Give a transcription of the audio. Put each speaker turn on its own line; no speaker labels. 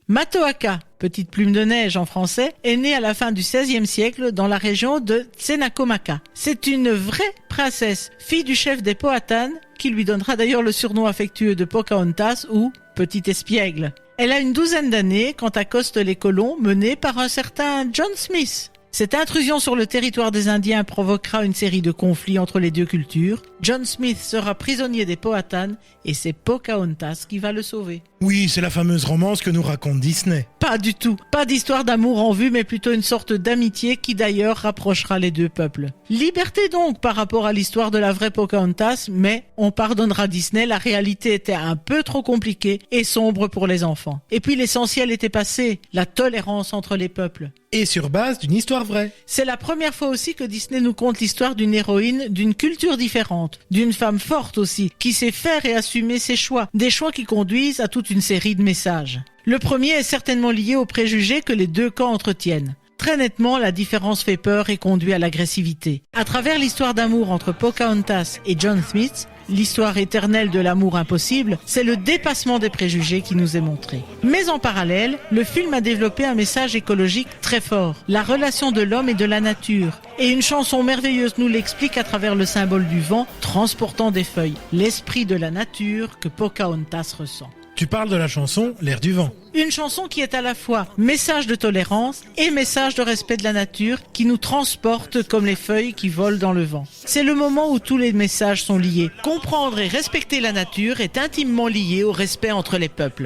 Matoaka, petite plume de neige en français, est née à la fin du XVIe siècle dans la région de Tsenacomaka. C'est une vraie princesse, fille du chef des Powhatan, qui lui donnera d'ailleurs le surnom affectueux de Pocahontas ou Petite Espiègle. Elle a une douzaine d'années quand accostent les colons menés par un certain John Smith. Cette intrusion sur le territoire des Indiens provoquera une série de conflits entre les deux cultures. John Smith sera prisonnier des Powhatan et c'est Pocahontas qui va le sauver.
Oui, c'est la fameuse romance que nous raconte Disney.
Pas du tout. Pas d'histoire d'amour en vue, mais plutôt une sorte d'amitié qui d'ailleurs rapprochera les deux peuples. Liberté donc par rapport à l'histoire de la vraie Pocahontas, mais on pardonnera Disney, la réalité était un peu trop compliquée et sombre pour les enfants. Et puis l'essentiel était passé, la tolérance entre les peuples.
Et sur base d'une histoire vraie.
C'est la première fois aussi que Disney nous conte l'histoire d'une héroïne d'une culture différente, d'une femme forte aussi, qui sait faire et assumer ses choix, des choix qui conduisent à toute une série de messages. Le premier est certainement lié aux préjugés que les deux camps entretiennent. Très nettement, la différence fait peur et conduit à l'agressivité. À travers l'histoire d'amour entre Pocahontas et John Smith, l'histoire éternelle de l'amour impossible, c'est le dépassement des préjugés qui nous est montré. Mais en parallèle, le film a développé un message écologique très fort, la relation de l'homme et de la nature. Et une chanson merveilleuse nous l'explique à travers le symbole du vent transportant des feuilles, l'esprit de la nature que Pocahontas ressent.
Tu parles de la chanson L'air du vent.
Une chanson qui est à la fois message de tolérance et message de respect de la nature qui nous transporte comme les feuilles qui volent dans le vent. C'est le moment où tous les messages sont liés. Comprendre et respecter la nature est intimement lié au respect entre les peuples.